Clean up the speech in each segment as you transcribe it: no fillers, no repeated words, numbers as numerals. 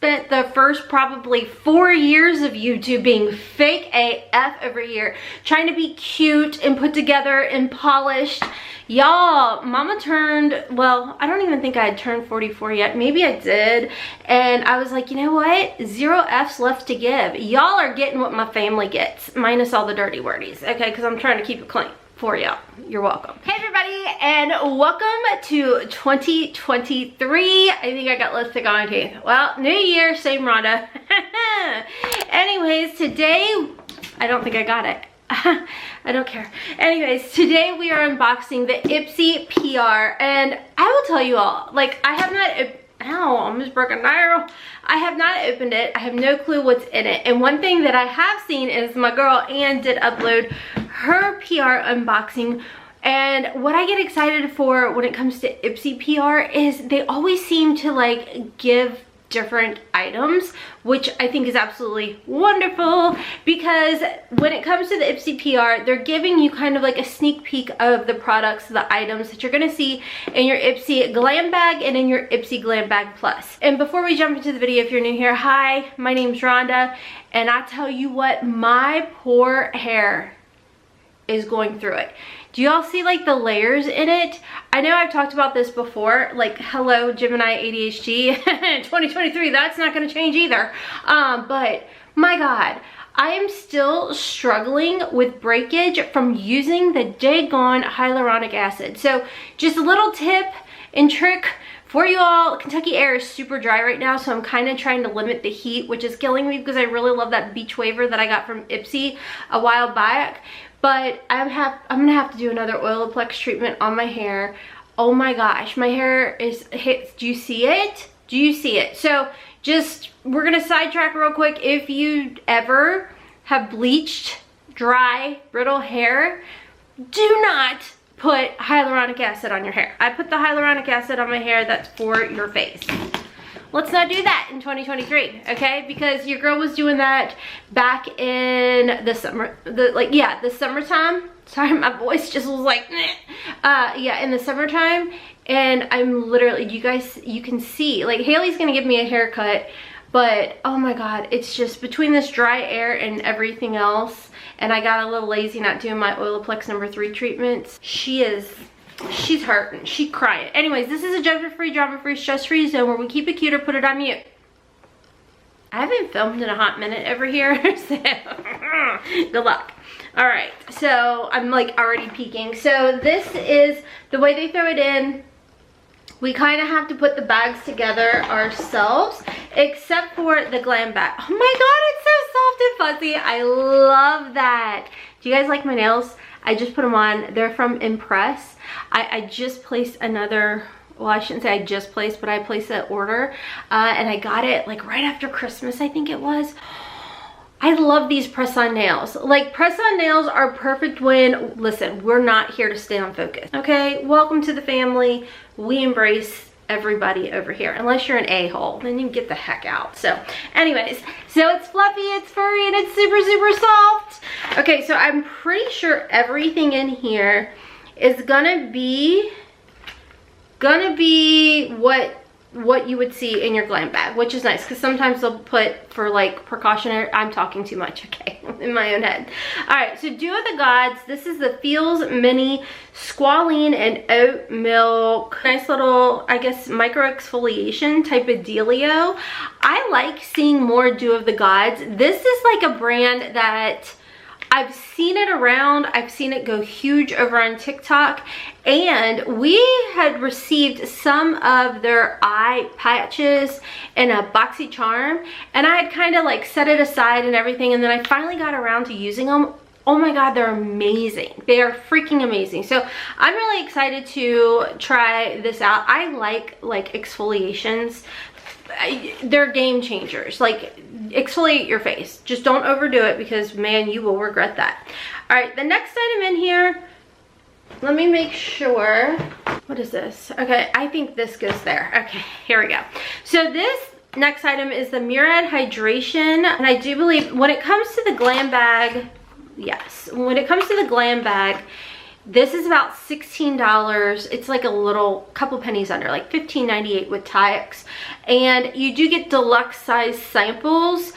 spent the first probably 4 years of YouTube being fake AF every year, trying to be cute and put together and polished. Y'all, mama turned, well, I don't even think I had turned 44 yet. Maybe I did. And I was like, you know what? 0 F's left to give. Y'all are getting what my family gets, minus all the dirty wordies, okay? Because I'm trying to keep it clean for y'all. You're welcome. Hey everybody, and welcome to 2023. I think I got lipstick on my teeth. Well, new year, same Rhonda. Anyways, today, I don't think I got it. I don't care. Anyways, today we are unboxing the Ipsy PR, and I will tell you all, like, I have not, ow, I almost broke a nail. I have not opened it. I have no clue what's in it. And one thing that I have seen is my girl Ann did upload her PR unboxing. And what I get excited for when it comes to Ipsy PR is they always seem to like give different items, which I think is absolutely wonderful, because when it comes to the Ipsy PR, they're giving you kind of like a sneak peek of the products, the items that you're gonna see in your Ipsy Glam Bag and in your Ipsy Glam Bag Plus. And before we jump into the video, if you're new here, hi, my name's Rhonda, and I tell you what, my poor hair is going through it. Do y'all see like the layers in it? I know I've talked about this before, like hello Gemini ADHD 2023, that's not gonna change either. But my God, I am still struggling with breakage from using the daggone hyaluronic acid. So just a little tip and trick for you all. Kentucky air is super dry right now, so I'm kind of trying to limit the heat, which is killing me because I really love that beach waver that I got from Ipsy a while back. But I'm gonna have to do another Oiloplex treatment on my hair. Oh my gosh, my hair is hit. Do you see it? Do you see it? So just, we're gonna sidetrack real quick. If you ever have bleached, dry, brittle hair, do not put hyaluronic acid on your hair. I put the hyaluronic acid on my hair that's for your face. Let's not do that in 2023, okay? Because your girl was doing that back in the summer, the summertime. Sorry, my voice just was like, yeah, in the summertime. And I'm literally, you can see, like Haley's gonna give me a haircut, but oh my God, it's just between this dry air and everything else. And I got a little lazy not doing my Oiloplex #3 treatments. She's hurting, she's crying. Anyways, this is a judgment-free, drama-free, stress-free zone where we keep it cute or put it on mute. I haven't filmed in a hot minute over here, so good luck. All right, so I'm like already peeking. So this is the way they throw it in. We kind of have to put the bags together ourselves, except for the Glam Bag. Oh my God, it's so soft and fuzzy. I love that. Do you guys like my nails? I just put them on. They're from Impress. I just placed another, well, I shouldn't say I just placed, but I placed an order, and I got it like right after Christmas, I think it was. I love these press-on nails. Like, press-on nails are perfect when, listen, we're not here to stay on focus, okay? Welcome to the family. We embrace everybody over here, unless you're an a-hole, then you can get the heck out. So anyways, so it's fluffy, it's furry, and it's super, super soft. Okay, so I'm pretty sure everything in here is gonna be what you would see in your Glam Bag, which is nice because sometimes they'll put for like precautionary. I'm talking too much, okay, in my own head. All right, so Dew of the Gods. This is the Feels Mini Squalene and Oat Milk. Nice little, I guess, micro exfoliation type of dealio. I like seeing more Dew of the Gods. This is like a brand that I've seen it around. I've seen it go huge over on TikTok, and we had received some of their eye patches in a boxy charm, and I had kind of like set it aside and everything, and then I finally got around to using them. Oh my God, they're amazing. They are freaking amazing. So I'm really excited to try this out. I like exfoliations. They're game changers. Like, exfoliate your face. Just don't overdo it because, man, you will regret that. All right, the next item in here, let me make sure. What is this? Okay, I think this goes there. Okay, here we go. So this next item is the Murad Hydration, and I do believe when it comes to the Glam Bag, yes, when it comes to the Glam Bag, This is about $16. It's like a little couple pennies under, like $15.98 with tax. And you do get deluxe size samples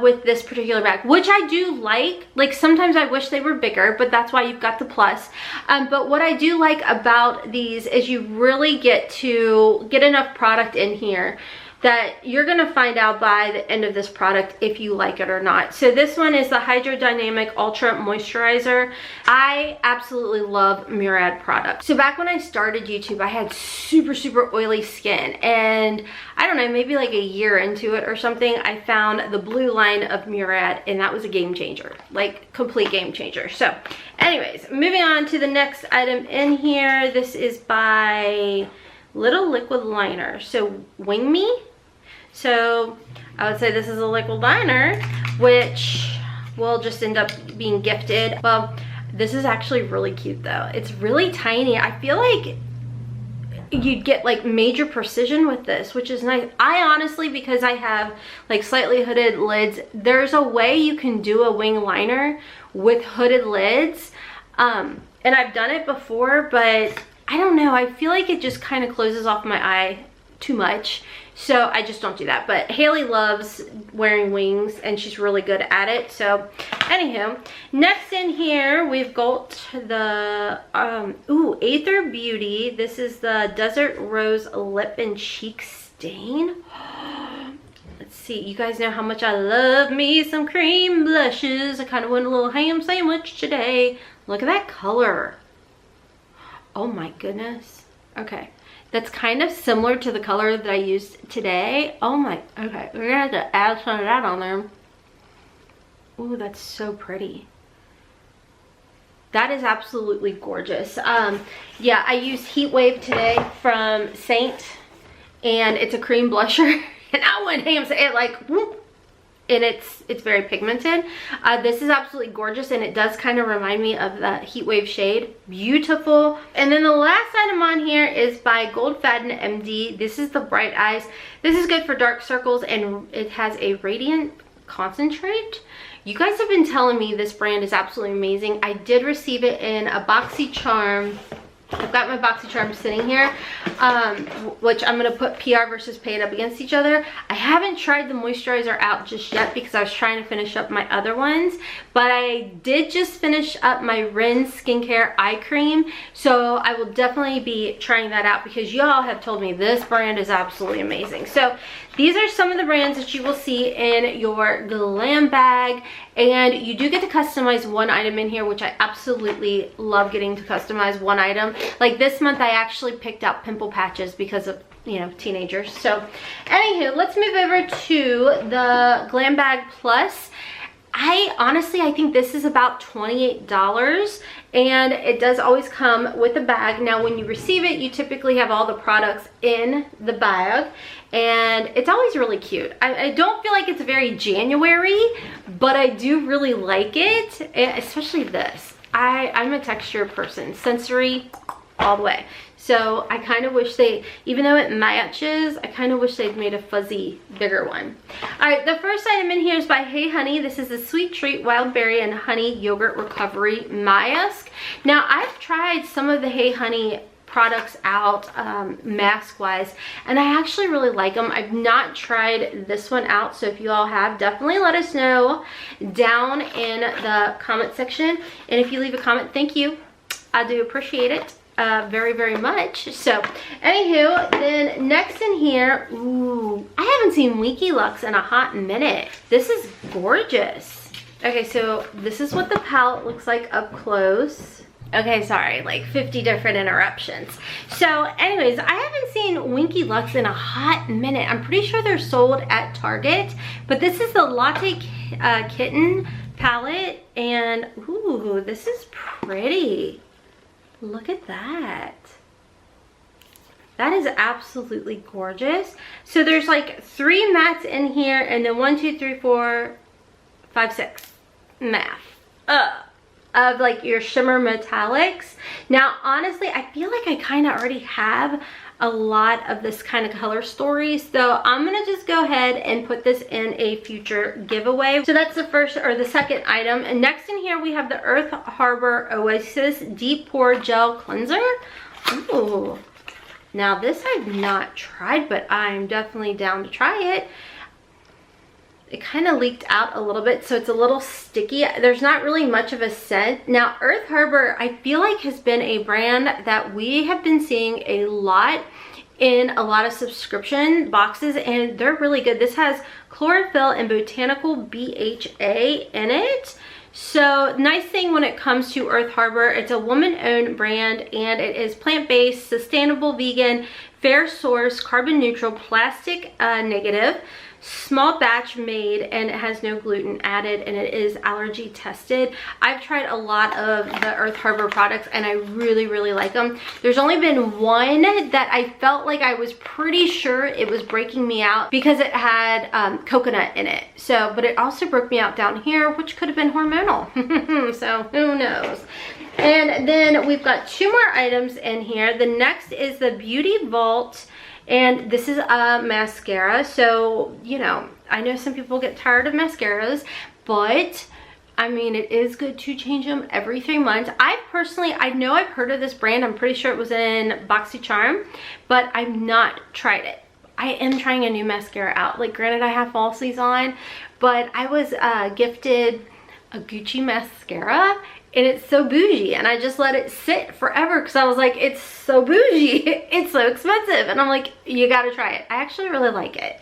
with this particular bag, which I do like. Like sometimes I wish they were bigger, but that's why you've got the plus. But what I do like about these is you really get to get enough product in here that you're gonna find out by the end of this product if you like it or not. So this one is the Hydrodynamic Ultra Moisturizer. I absolutely love Murad products. So back when I started YouTube, I had super oily skin, and I don't know, maybe like a year into it or something, I found the blue line of Murad, and that was a game changer, like complete game changer. So anyways, moving on to the next item in here. This is by Little Liquid Liner. So Wing Me. So I would say this is a liquid liner, which will just end up being gifted. Well, this is actually really cute though. It's really tiny. I feel like you'd get like major precision with this, which is nice. I honestly, because I have like slightly hooded lids, there's a way you can do a wing liner with hooded lids. And I've done it before, but I don't know. I feel like it just kind of closes off my eye too much. So I just don't do that. But Haley loves wearing wings and she's really good at it. So anywho, next in here we've got the Aether Beauty. This is the Desert Rose Lip and Cheek Stain. Let's see, you guys know how much I love me some cream blushes. I kind of want a little ham sandwich today. Look at that color. Oh my goodness. Okay. That's kind of similar to the color that I used today. Oh my, okay, we're gonna have to add some of that on there. Ooh, that's so pretty. That is absolutely gorgeous. Yeah, I used Heat Wave today from SEINT, and it's a cream blusher. And I went ham, it like, whoop, and it's very pigmented. This is absolutely gorgeous, and it does kind of remind me of the Heat Wave shade. Beautiful. And then the last item on here is by Goldfaden MD. This is the Bright Eyes. This is good for dark circles, and it has a radiant concentrate. You guys have been telling me this brand is absolutely amazing. I did receive it in a BoxyCharm. I've got my BoxyCharm sitting here, which I'm going to put PR versus Paid up against each other. I haven't tried the moisturizer out just yet because I was trying to finish up my other ones, but I did just finish up my Rin Skincare Eye Cream, so I will definitely be trying that out because y'all have told me this brand is absolutely amazing. So these are some of the brands that you will see in your glam bag, and you do get to customize one item in here, which I absolutely love getting to customize one item. Like this month I actually picked out pimple patches because of, you know, teenagers. So anywho, let's move over to the Glam Bag Plus. I think this is about $28, and it does always come with a bag. Now when you receive it, you typically have all the products in the bag, and it's always really cute. I don't feel like it's very January, but I do really like it, especially this. I'm a texture person, sensory all the way. So I kind of wish they, even though it matches, I kind of wish they'd made a fuzzy, bigger one. All right, the first item in here is by Hey Honey. This is the Sweet Treat Wild Berry and Honey Yogurt Recovery Mask. Now, I've tried some of the Hey Honey products out mask wise, and I actually really like them. I've not tried this one out, so if you all have, definitely let us know down in the comment section. And if you leave a comment, thank you. I do appreciate it very much. So anywho, then next in here, ooh, I haven't seen Winky Lux in a hot minute. This is gorgeous. Okay, so this is what the palette looks like up close. Okay, sorry, like 50 different interruptions. So anyways, I haven't seen Winky Lux in a hot minute. I'm pretty sure they're sold at Target, but this is the Latte Kitten palette, and ooh, this is pretty. Look at that. That is absolutely gorgeous. So there's like 3 mattes in here, and then 1, 2, 3, 4, 5, 6 matte of like your shimmer metallics. Now honestly, I feel like I kind of already have a lot of this kind of color story. So I'm gonna just go ahead and put this in a future giveaway. So that's the first or the second item. And next in here we have the Earth Harbor Oasis Deep Pore Gel Cleanser. Ooh. Now this I've not tried, but I'm definitely down to try it. It kind of leaked out a little bit, so it's a little sticky. There's not really much of a scent. Now, Earth Harbor, I feel like has been a brand that we have been seeing a lot in a lot of subscription boxes, and they're really good. This has chlorophyll and botanical BHA in it. So nice thing when it comes to Earth Harbor, it's a woman-owned brand, and it is plant-based, sustainable, vegan, fair source, carbon neutral, plastic negative, small batch made, and it has no gluten added, and it is allergy tested. I've tried a lot of the Earth Harbor products and I really, really like them. There's only been one that I felt like I was pretty sure it was breaking me out because it had coconut in it. So, but it also broke me out down here, which could have been hormonal. So who knows? And then we've got two more items in here. The next is the Beauty Vault. And this is a mascara. So, you know, I know some people get tired of mascaras, but I mean, it is good to change them every 3 months. I know I've heard of this brand. I'm pretty sure it was in BoxyCharm, but I've not tried it. I am trying a new mascara out. Like, granted, I have falsies on, but I was gifted a Gucci mascara, and it's so bougie, and I just let it sit forever because I was like, it's so bougie, it's so expensive, and I'm like, you gotta try it. I actually really like it,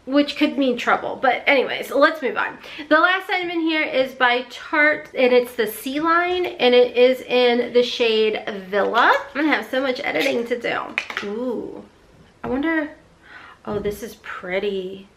which could mean trouble, but anyways, let's move on. The last item in here is by Tarte, and it's the C line, and it is in the shade Villa. I'm gonna have so much editing to do. Ooh, I wonder, oh, this is pretty.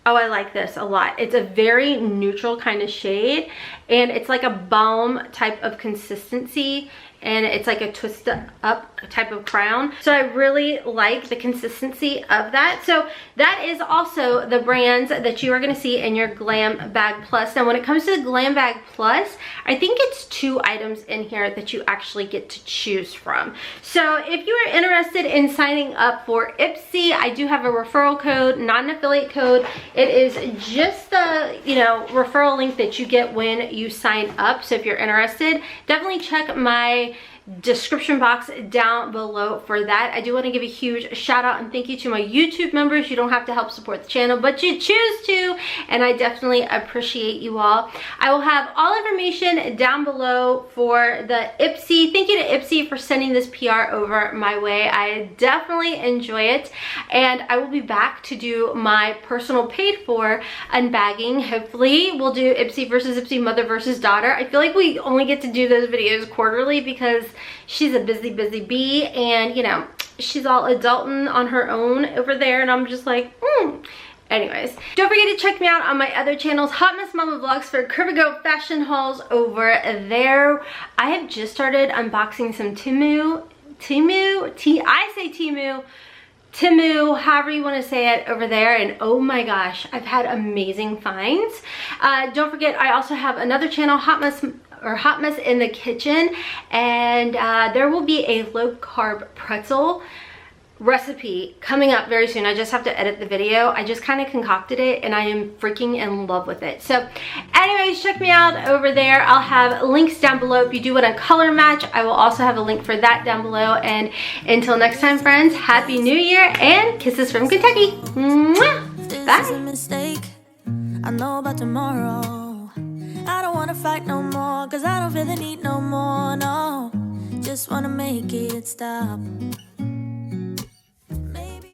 Oh, I like this a lot. It's a very neutral kind of shade, and it's like a balm type of consistency, and it's like a twist up type of crown. So I really like the consistency of that. So that is also the brands that you are going to see in your Glam Bag Plus. Now when it comes to the Glam Bag Plus, I think it's 2 items in here that you actually get to choose from. So if you are interested in signing up for Ipsy, I do have a referral code, not an affiliate code. It is just the, you know, referral link that you get when you sign up. So if you're interested, definitely check my description box down below for that. I do want to give a huge shout out and thank you to my YouTube members. You don't have to help support the channel, but you choose to, and I definitely appreciate you all. I will have all information down below for the Ipsy. Thank you to Ipsy for sending this PR over my way. I definitely enjoy it, and I will be back to do my personal paid for unbagging. Hopefully we'll do Ipsy versus Ipsy, mother versus daughter. I feel like we only get to do those videos quarterly because she's a busy bee, and you know, she's all adulting on her own over there, and I'm just like, Anyways, don't forget to check me out on my other channels, Hotmess Momma Vlogs, for Curvy fashion hauls over there. I have just started unboxing some Temu, however you want to say it, over there, and oh my gosh, I've had amazing finds. Don't forget, I also have another channel, Hotmess in the Kitchen, and there will be a low-carb pretzel recipe coming up very soon. I just have to edit the video. I just kind of concocted it, and I am freaking in love with it. So anyways, check me out over there. I'll have links down below if you do want a color match. I will also have a link for that down below, and until next time, friends, Happy New Year and kisses from Kentucky. Mwah! Bye. I know about tomorrow. I don't wanna fight no more, cause I don't feel the need no more, no. Just wanna make it stop.